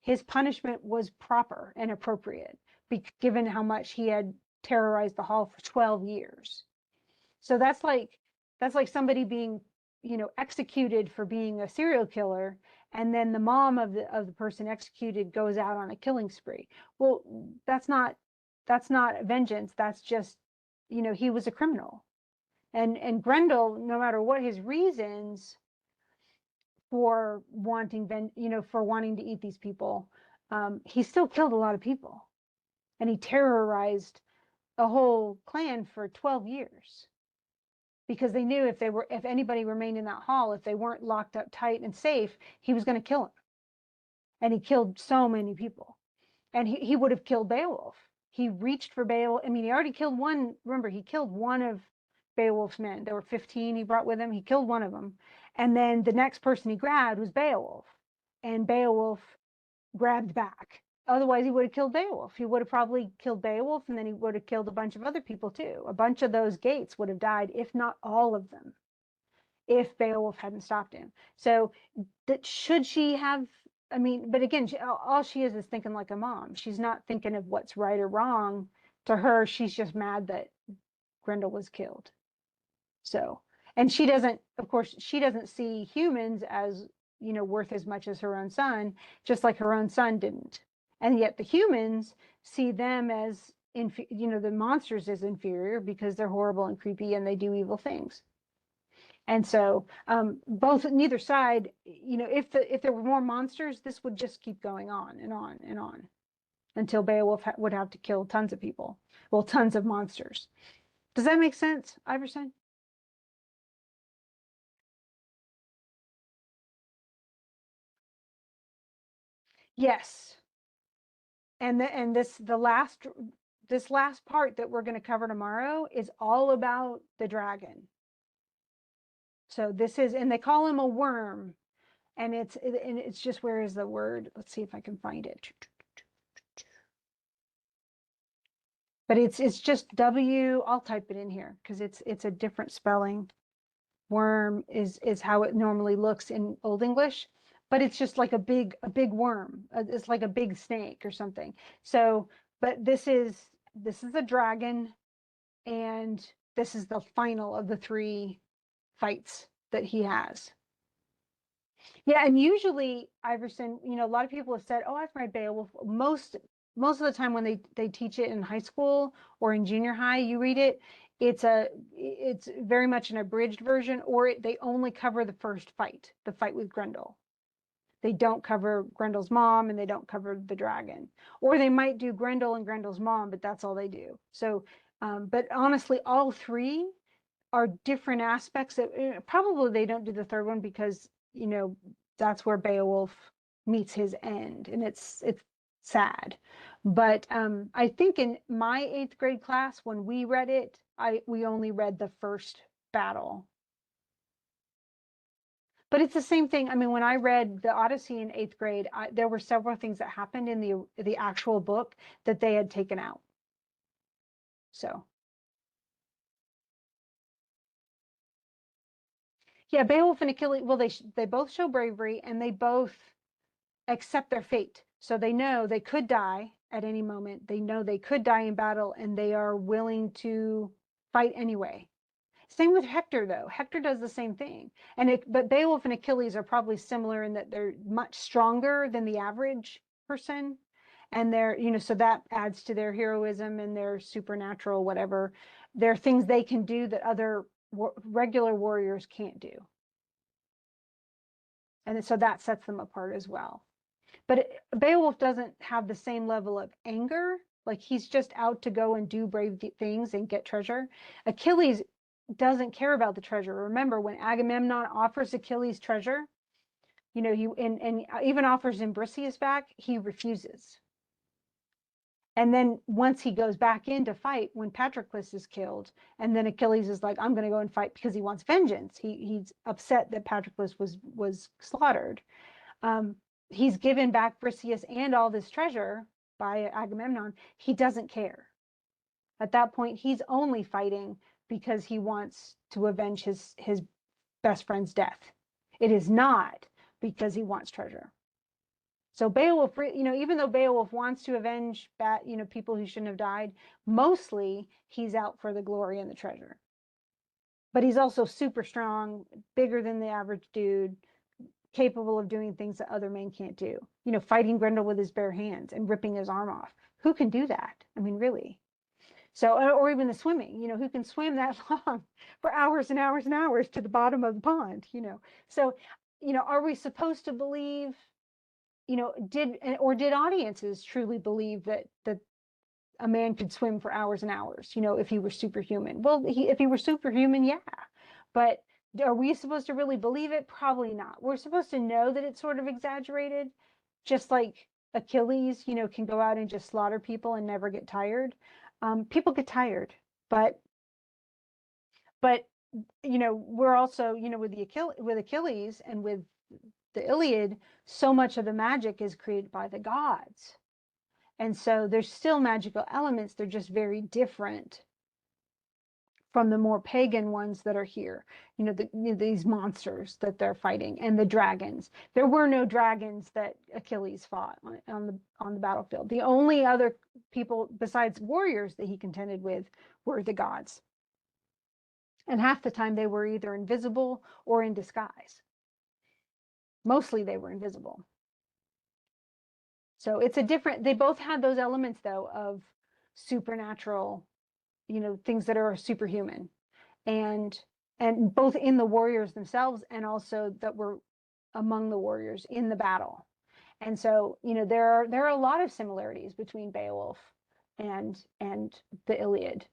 S1: His punishment was proper and appropriate, given how much he had terrorized the hall for 12 years. So that's like somebody being, executed for being a serial killer, and then the mom of the person executed goes out on a killing spree. Well, that's not vengeance. That's just, he was a criminal. And Grendel, no matter what his reasons for wanting to eat these people, he still killed a lot of people, and he terrorized a whole clan for 12 years. Because they knew if anybody remained in that hall, if they weren't locked up tight and safe, he was going to kill them. And he killed so many people. And he would have killed Beowulf. He reached for Beowulf. He already killed one. Remember, he killed one of Beowulf's men. There were 15 he brought with him. He killed one of them. And then the next person he grabbed was Beowulf. And Beowulf grabbed back. Otherwise, he would have killed Beowulf. He would have probably killed Beowulf, and then he would have killed a bunch of other people too. A bunch of those Geats would have died, if not all of them, if Beowulf hadn't stopped him. So should she have, but again, all she is thinking like a mom. She's not thinking of what's right or wrong. To her, she's just mad that Grendel was killed. So, and she doesn't see humans as, worth as much as her own son, just like her own son didn't. And yet the humans see them as, the monsters as inferior because they're horrible and creepy and they do evil things. And so neither side, if there were more monsters, this would just keep going on and on and on until Beowulf would have to kill tons of people. Well, tons of monsters. Does that make sense, Iverson? Yes. And this last part that we're going to cover tomorrow is all about the dragon. So this is, and they call him a worm, and it's just, where is the word? Let's see if I can find it. But it's just W. I'll type it in here because it's a different spelling. Worm is how it normally looks in Old English, but it's just like a big worm. It's like a big snake or something. So, but this is a dragon, and this is the final of the 3 fights that he has. Yeah, and usually, Iverson, a lot of people have said, "Oh, I've read Beowulf." Most most of the time when they teach it in high school or in junior high, you read it, it's very much an abridged version, or they only cover the first fight, the fight with Grendel. They don't cover Grendel's mom, and they don't cover the dragon. Or they might do Grendel and Grendel's mom, but that's all they do. So, but honestly, all three are different aspects that probably they don't do the third one because, that's where Beowulf meets his end, and it's sad. But I think in my eighth grade class, when we read it, we only read the first battle. But it's the same thing. I mean, when I read the Odyssey in eighth grade, there were several things that happened in the actual book that they had taken out. So yeah, Beowulf and Achilles. Well, they both show bravery, and they both accept their fate. So they know they could die at any moment. They know they could die in battle, and they are willing to fight anyway. Same with Hector, though. Hector does the same thing. But Beowulf and Achilles are probably similar in that they're much stronger than the average person. And so that adds to their heroism and their supernatural, whatever. There are things they can do that other regular warriors can't do. And so that sets them apart as well. But Beowulf doesn't have the same level of anger. Like, he's just out to go and do brave things and get treasure. Achilles doesn't care about the treasure. Remember, when Agamemnon offers Achilles treasure, he and even offers him Briseis back, he refuses. And then once he goes back in to fight, when Patroclus is killed, and then Achilles is like, I'm going to go and fight because he wants vengeance. He's upset that Patroclus was slaughtered. He's given back Briseis and all this treasure by Agamemnon. He doesn't care. At that point, he's only fighting because he wants to avenge his best friend's death. It is not because he wants treasure. So Beowulf, even though Beowulf wants to avenge people who shouldn't have died, mostly he's out for the glory and the treasure. But he's also super strong, bigger than the average dude, capable of doing things that other men can't do. Fighting Grendel with his bare hands and ripping his arm off. Who can do that? I mean, really? So, or even the swimming, who can swim that long for hours and hours and hours to the bottom of the pond, So, are we supposed to believe, did audiences truly believe that a man could swim for hours and hours, if he were superhuman? Well, if he were superhuman, yeah. But are we supposed to really believe it? Probably not. We're supposed to know that it's sort of exaggerated, just like Achilles, can go out and just slaughter people and never get tired. People get tired, but we're also, with Achilles and with the Iliad, so much of the magic is created by the gods. And so there's still magical elements. They're just very different from the more pagan ones that are here. These monsters that they're fighting, and the dragons. There were no dragons that Achilles fought on the battlefield. The only other people besides warriors that he contended with were the gods. And half the time they were either invisible or in disguise. Mostly they were invisible. So they both had those elements, though, of supernatural, things that are superhuman, and both in the warriors themselves and also that were among the warriors in the battle. And so, there are a lot of similarities between Beowulf and the Iliad,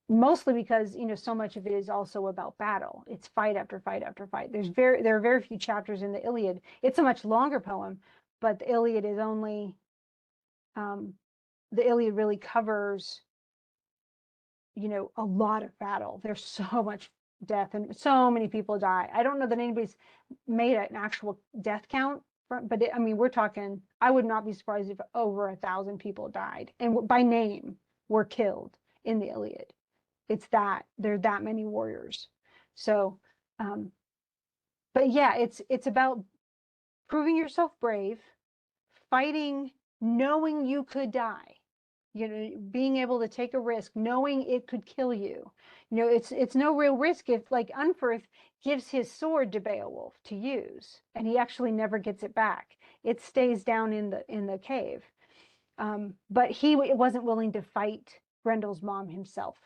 S1: mostly because, so much of it is also about battle. It's fight after fight after fight. There are very few chapters in the Iliad. It's a much longer poem, but the Iliad is only, the Iliad really covers, a lot of battle. There's so much death and so many people die. I don't know that anybody's made an actual death count, but we're talking, I would not be surprised if over 1,000 people died and by name were killed in the Iliad. There are that many warriors. So, but yeah, it's about proving yourself brave, fighting, knowing you could die, being able to take a risk, knowing it could kill you. It's no real risk if, like, Unferth gives his sword to Beowulf to use, and he actually never gets it back. It stays down in the cave. But he wasn't willing to fight Grendel's mom himself.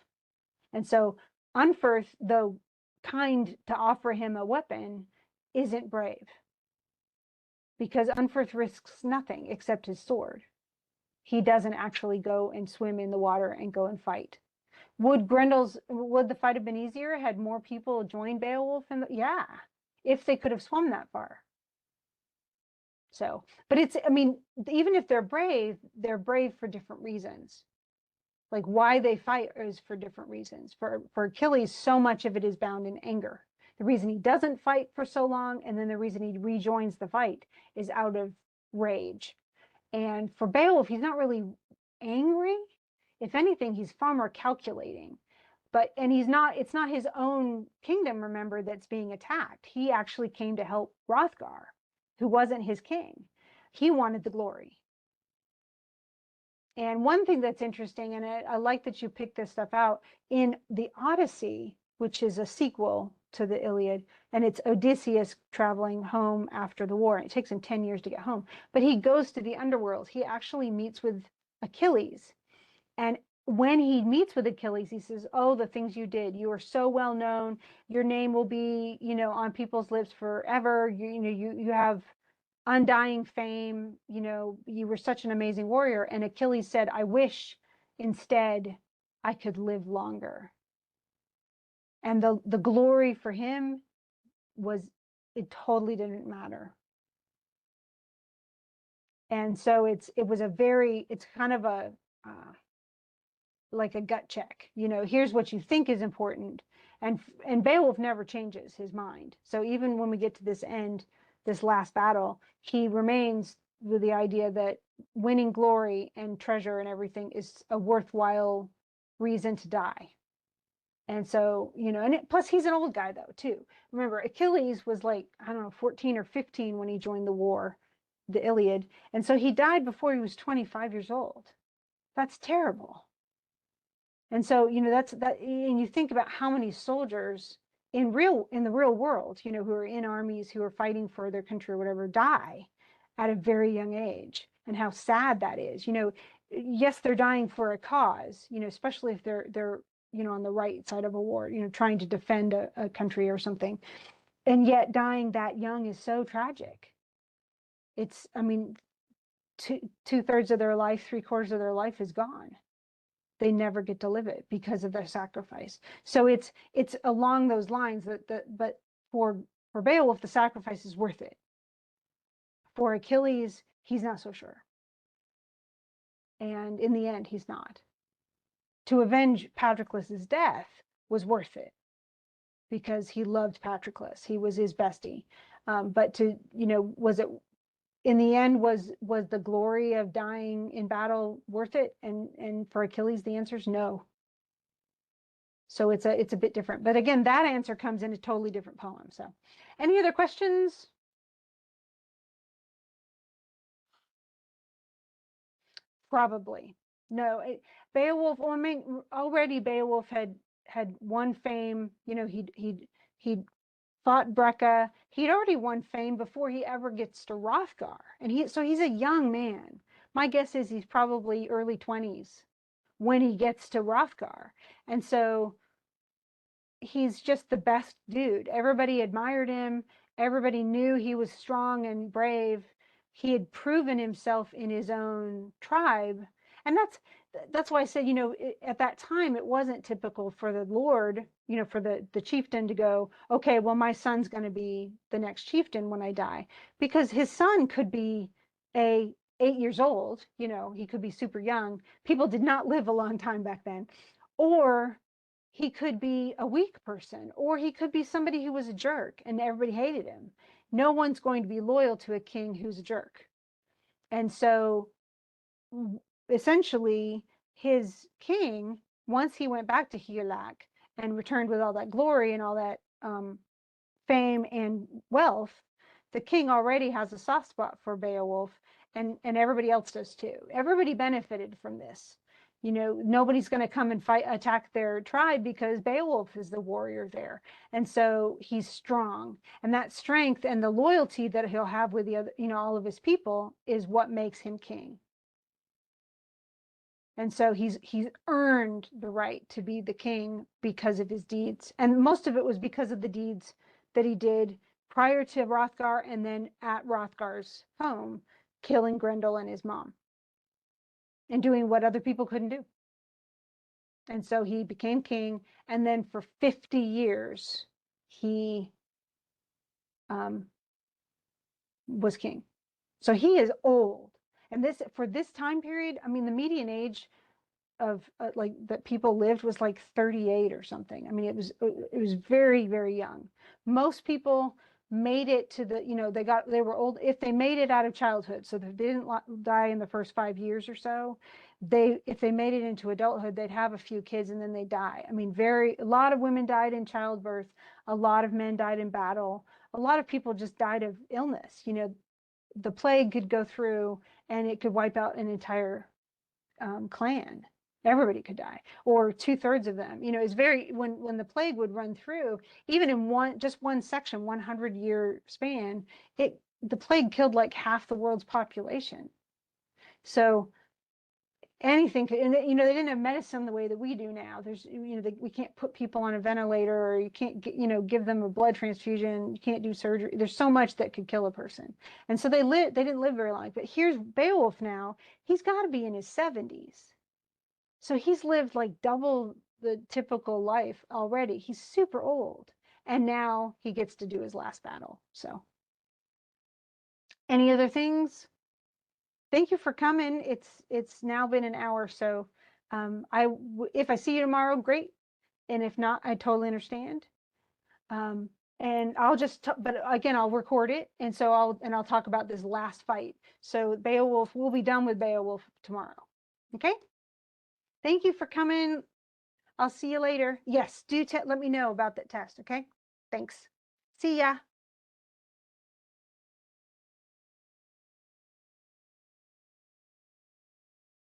S1: And so Unferth, though kind to offer him a weapon, isn't brave, because Unferth risks nothing except his sword. He doesn't actually go and swim in the water and go and fight. Would the fight have been easier had more people joined Beowulf? Yeah, if they could have swum that far. So, but I mean, even if they're brave for different reasons. Like why they fight is for different reasons. For Achilles, so much of it is bound in anger. The reason he doesn't fight for so long, and then the reason he rejoins the fight, is out of rage. And for Beowulf, he's not really angry. If anything, he's far more calculating. And it's not his own kingdom, remember, that's being attacked. He actually came to help Hrothgar, who wasn't his king. He wanted the glory. And one thing that's interesting, and I like that you picked this stuff out, in the Odyssey, which is a sequel to the Iliad, and it's Odysseus traveling home after the war. It takes him 10 years to get home, but he goes to the underworld. He actually meets with Achilles. And when he meets with Achilles, he says, oh, the things you did, you are so well known. Your name will be, on people's lips forever. You have undying fame. You were such an amazing warrior. And Achilles said, I wish instead I could live longer. And the glory for him it totally didn't matter. And so it's kind of like a gut check. Here's what you think is important. And Beowulf never changes his mind. So even when we get to this last battle, he remains with the idea that winning glory and treasure and everything is a worthwhile reason to die. And so, plus he's an old guy though, too. Remember, Achilles was like, I don't know, 14 or 15 when he joined the war, the Iliad. And so he died before he was 25 years old. That's terrible. And so, and you think about how many soldiers in the real world, who are in armies, who are fighting for their country or whatever, die at a very young age, and how sad that is. Yes, they're dying for a cause, especially if they're on the right side of a war, trying to defend a country or something. And yet dying that young is so tragic. I mean, two-thirds of their life, three-quarters of their life is gone. They never get to live it because of their sacrifice. So it's along those lines but for Beowulf, the sacrifice is worth it. For Achilles, he's not so sure. And in the end, he's not. To avenge Patroclus's death was worth it because he loved Patroclus. He was his bestie. But was it in the end, was the glory of dying in battle worth it? And for Achilles, the answer is no. So it's a bit different. But again, that answer comes in a totally different poem. So any other questions? Probably. No, Beowulf, well, I mean, already Beowulf had won fame. He'd fought Brecca. He'd already won fame before he ever gets to Hrothgar. And he's a young man. My guess is he's probably early 20s when he gets to Hrothgar. And so he's just the best dude. Everybody admired him. Everybody knew he was strong and brave. He had proven himself in his own tribe. And that's why I said, at that time, it wasn't typical for the Lord, for the chieftain to go, okay, well, my son's going to be the next chieftain when I die. Because his son could be 8 years old, he could be super young. People did not live a long time back then. Or he could be a weak person, or he could be somebody who was a jerk and everybody hated him. No one's going to be loyal to a king who's a jerk. And so essentially his king, once he went back to Higelac and returned with all that glory and all that fame and wealth, the king already has a soft spot for Beowulf, and everybody else does too. Everybody benefited from this. Nobody's going to come and attack their tribe because Beowulf is the warrior there. And so he's strong. And that strength and the loyalty that he'll have with the other, all of his people is what makes him king. And so he's earned the right to be the king because of his deeds. And most of it was because of the deeds that he did prior to Hrothgar and then at Hrothgar's home, killing Grendel and his mom and doing what other people couldn't do. And so he became king. And then for 50 years, he was king. So he is old. And this, for this time period, I mean, the median age of like that people lived was like 38 or something. I mean, it was very, very young. Most people made it to the, they were old if they made it out of childhood. So if they didn't die in the first 5 years or so, if they made it into adulthood, they'd have a few kids and then they die. I mean, a lot of women died in childbirth. A lot of men died in battle. A lot of people just died of illness. The plague could go through and it could wipe out an entire clan. Everybody could die, or 2/3 of them. It's very when the plague would run through, even in just one section, 100-year span, the plague killed like half the world's population. So anything could, and they didn't have medicine the way that we do now. There's we can't put people on a ventilator, or you can't give them a blood transfusion. You can't do surgery. There's so much that could kill a person, and so they didn't live very long. But here's Beowulf now. He's got to be in his 70s. So he's lived like double the typical life already. He's super old. And now he gets to do his last battle. So any other things? Thank you for coming. It's now been an hour. So if I see you tomorrow, great. And if not, I totally understand. And I'll but again, I'll record it. And so I'll talk about this last fight. So Beowulf, we'll be done with Beowulf tomorrow. Okay. Thank you for coming. I'll see you later. Yes, let me know about that test, okay? Thanks. See ya.